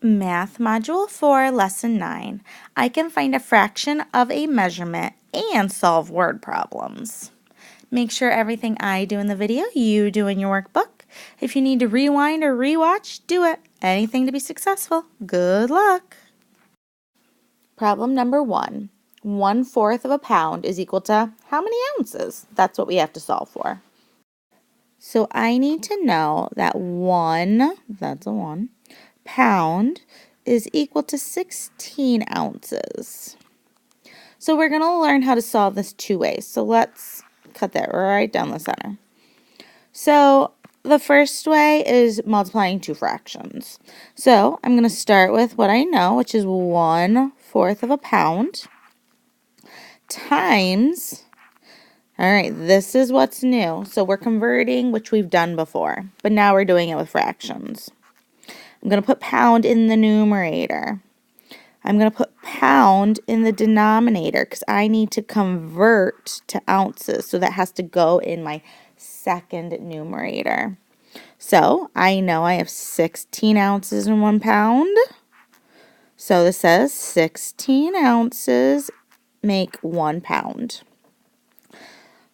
Math Module 4, Lesson 9. I can find a fraction of a measurement and solve word problems. Make sure everything I do in the video, you do in your workbook. If you need to rewind or rewatch, do it. Anything to be successful. Good luck. Problem number 1. 1/4 of a pound is equal to how many ounces? That's what we have to solve for. So I need to know that that's a 1, pound is equal to 16 ounces. So we're going to learn how to solve this two ways. So let's cut that right down the center. So the first way is multiplying two fractions. So I'm going to start with what I know, which is 1/4 of a pound times, all right, this is what's new. So we're converting, which we've done before, but now we're doing it with fractions. I'm going to put pound in the numerator. I'm going to put pound in the denominator because I need to convert to ounces. So that has to go in my second numerator. So I know I have 16 ounces in 1 pound. So this says 16 ounces make 1 pound.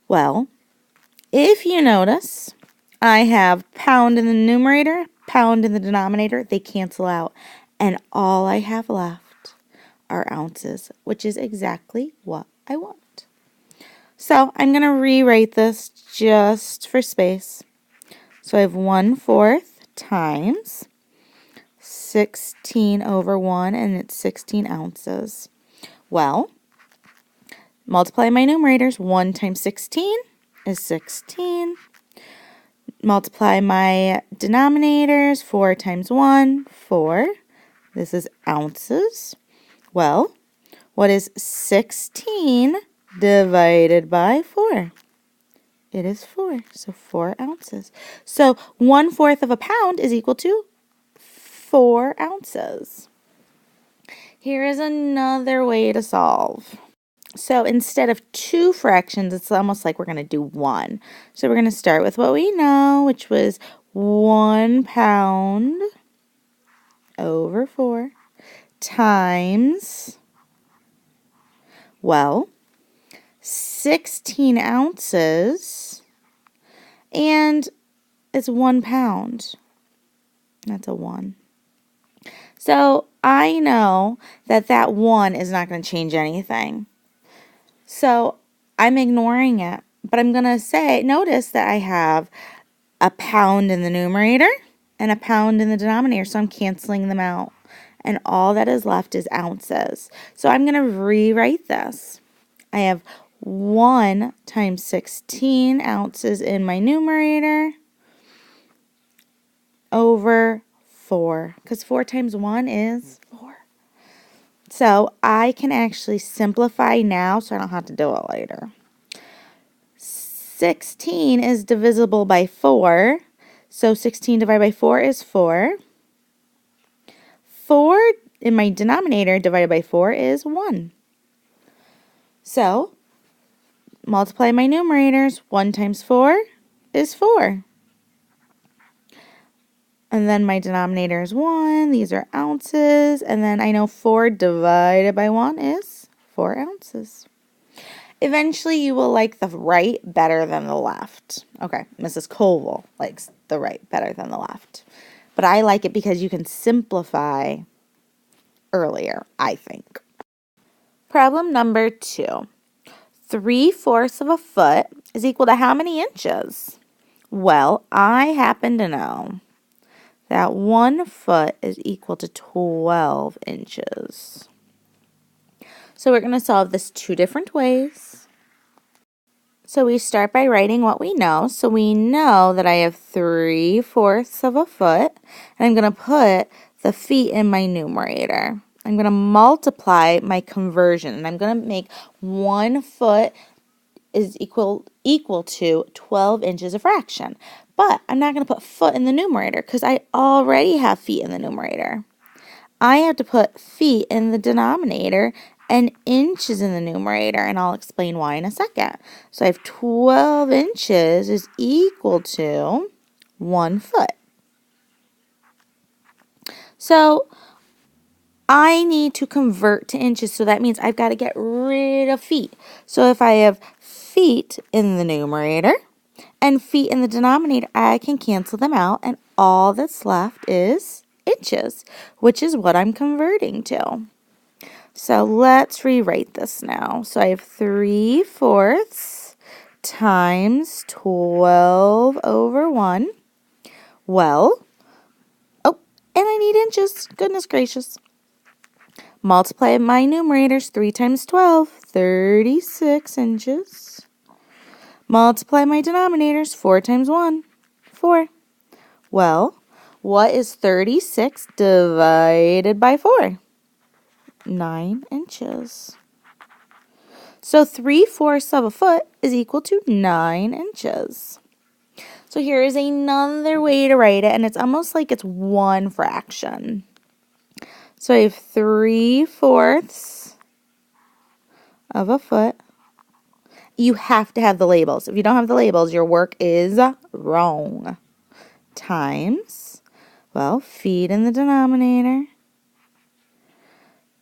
Well, if you notice, I have pound in the numerator, pound in the denominator. They cancel out. And all I have left are ounces, which is exactly what I want. So I'm going to rewrite this just for space. So I have 1/4 times 16 over 1, and it's 16 ounces. Well, multiply my numerators. 1 times 16 is 16. Multiply my denominators. 4 times 1, 4. This is ounces. Well, what is 16 divided by 4? It is 4, so 4 ounces. So 1/4 of a pound is equal to 4 ounces. Here is another way to solve. So instead of two fractions, it's almost like we're going to do one. So we're going to start with what we know, which was 1 pound over 4 times, well, 16 ounces, and it's 1 pound. That's a 1. So I know that that 1 is not going to change anything. So I'm ignoring it. But I'm going to say, notice that I have a pound in the numerator and a pound in the denominator. So I'm canceling them out. And all that is left is ounces. So I'm going to rewrite this. I have 1 times 16 ounces in my numerator over 4, because 4 times 1 is 4. So I can actually simplify now so I don't have to do it later. 16 is divisible by 4, so 16 divided by 4 is 4. 4 in my denominator divided by 4 is 1. So multiply my numerators. 1 times 4 is 4. And then my denominator is 1. These are ounces. And then I know 4 divided by 1 is 4 ounces. Eventually, you will like the right better than the left. Okay, Mrs. Colville likes the right better than the left. But I like it because you can simplify earlier, I think. Problem number 2. 3/4 of a foot is equal to how many inches? Well, I happen to know that 1 foot is equal to 12 inches. So we're going to solve this two different ways. So we start by writing what we know. So we know that I have 3/4 of a foot, and I'm going to put the feet in my numerator. I'm going to multiply my conversion, and I'm going to make 1 foot is equal to 12 inches a fraction. But I'm not going to put foot in the numerator because I already have feet in the numerator. I have to put feet in the denominator and inches in the numerator, and I'll explain why in a second. So I have 12 inches is equal to 1 foot. So I need to convert to inches, so that means I've got to get rid of feet. So if I have feet in the numerator and feet in the denominator, I can cancel them out, and all that's left is inches, which is what I'm converting to. So let's rewrite this now. So I have 3/4 times 12 over 1. Well, oh, and I need inches. Goodness gracious. Multiply my numerators. 3 times 12, 36 inches. Multiply my denominators. 4 times 1, 4. Well, what is 36 divided by 4? 9 inches. So 3/4 of a foot is equal to 9 inches. So here is another way to write it, and it's almost like it's one fraction. So I have 3/4 of a foot. You have to have the labels. If you don't have the labels, your work is wrong. Times, well, feet in the denominator,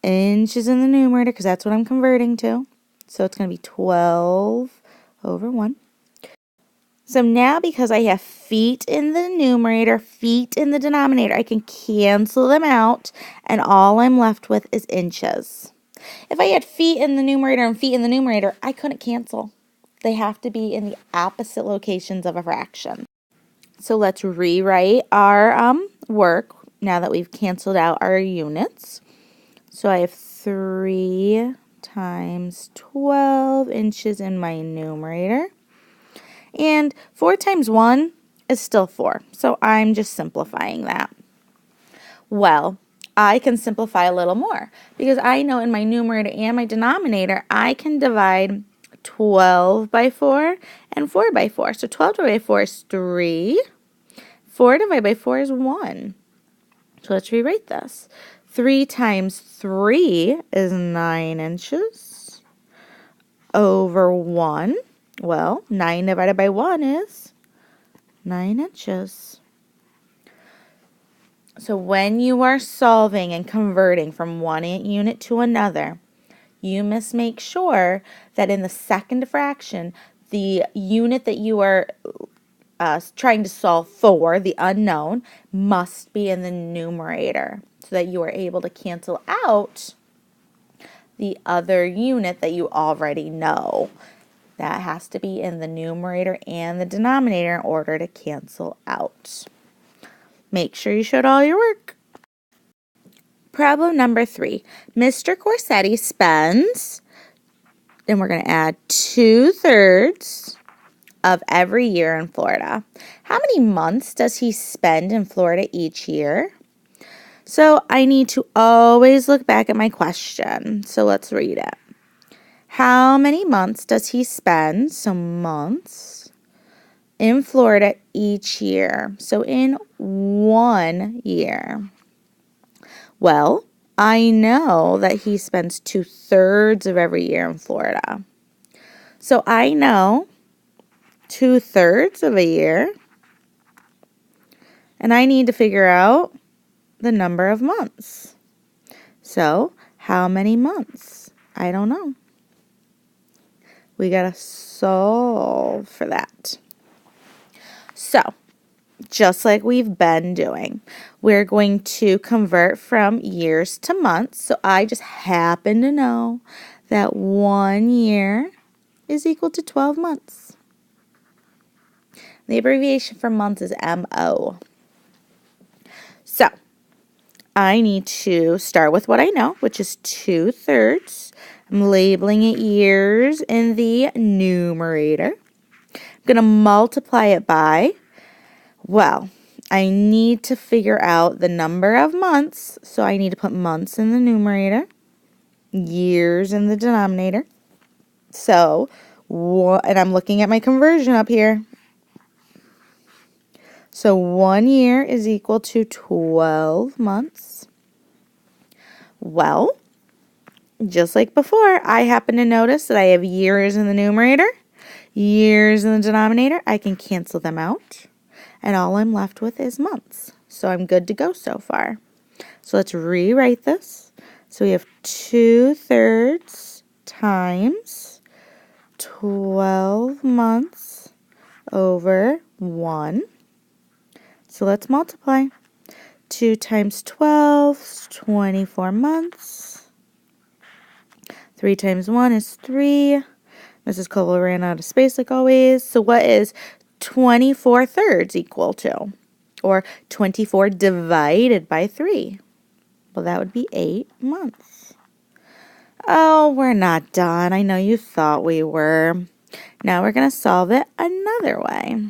inches in the numerator, because that's what I'm converting to. So it's going to be 12 over 1. So now, because I have feet in the numerator, feet in the denominator, I can cancel them out, and all I'm left with is inches. If I had feet in the numerator and feet in the numerator, I couldn't cancel. They have to be in the opposite locations of a fraction. So let's rewrite our work now that we've canceled out our units. So I have 3 times 12 inches in my numerator. And 4 times 1 is still 4. So I'm just simplifying that. Well, I can simplify a little more because I know in my numerator and my denominator, I can divide 12 by 4 and 4 by 4. So 12 divided by 4 is 3. 4 divided by 4 is 1. So let's rewrite this. 3 times 3 is 9 inches over 1. Well, 9 divided by 1 is 9 inches. So when you are solving and converting from one unit to another, you must make sure that in the second fraction, the unit that you are trying to solve for, the unknown, must be in the numerator so that you are able to cancel out the other unit that you already know. That has to be in the numerator and the denominator in order to cancel out. Make sure you showed all your work. Problem number 3. Mr. Corsetti spends, and we're going to add 2/3 of every year in Florida. How many months does he spend in Florida each year? So I need to always look back at my question. So let's read it. How many months does he spend, so months, in Florida each year? So in 1 year. Well, I know that he spends 2/3 of every year in Florida. So I know 2/3 of a year, and I need to figure out the number of months. So how many months? I don't know. We got to solve for that. So just like we've been doing, we're going to convert from years to months. So I just happen to know that 1 year is equal to 12 months. The abbreviation for months is MO. So I need to start with what I know, which is 2/3. I'm labeling it years in the numerator. I'm going to multiply it by, well, I need to figure out the number of months, so I need to put months in the numerator, years in the denominator. So, and I'm looking at my conversion up here. So 1 year is equal to 12 months. Well, just like before, I happen to notice that I have years in the numerator, years in the denominator. I can cancel them out, and all I'm left with is months. So I'm good to go so far. So let's rewrite this. So we have 2/3 times 12 months over 1. So let's multiply. 2 times 12 is 24 months. 3 times 1 is 3. Mrs. Koval ran out of space like always. So what is 24/3 equal to? Or 24 divided by 3? Well, that would be 8 months. Oh, we're not done. I know you thought we were. Now we're going to solve it another way.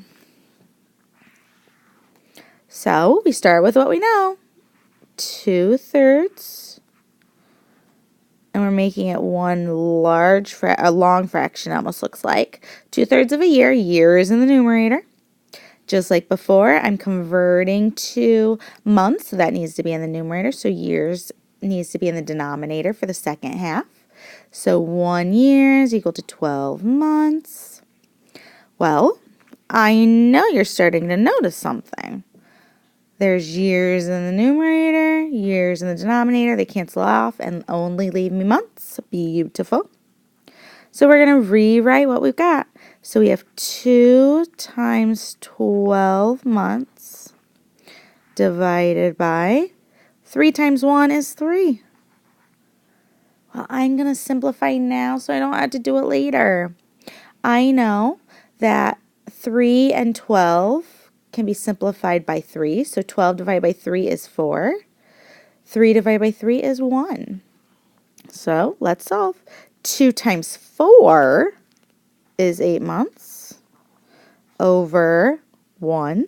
So we start with what we know. 2/3. And we're making it one a long fraction, almost looks like. 2/3 of a year. Year is in the numerator. Just like before, I'm converting to months, so that needs to be in the numerator. So years needs to be in the denominator for the second half. So 1 year is equal to 12 months. Well, I know you're starting to notice something. There's years in the numerator, years in the denominator. They cancel off and only leave me months. Beautiful. So we're going to rewrite what we've got. So we have 2 times 12 months divided by 3 times 1 is 3. Well, I'm going to simplify now so I don't have to do it later. I know that 3 and 12 can be simplified by 3. So 12 divided by 3 is 4. 3 divided by 3 is 1. So let's solve. 2 times 4 is 8 months over 1.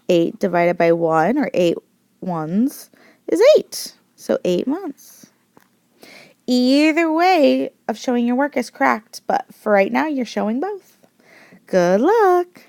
8 divided by 1, or 8 ones, is 8. So 8 months. Either way of showing your work is correct, but for right now, you're showing both. Good luck.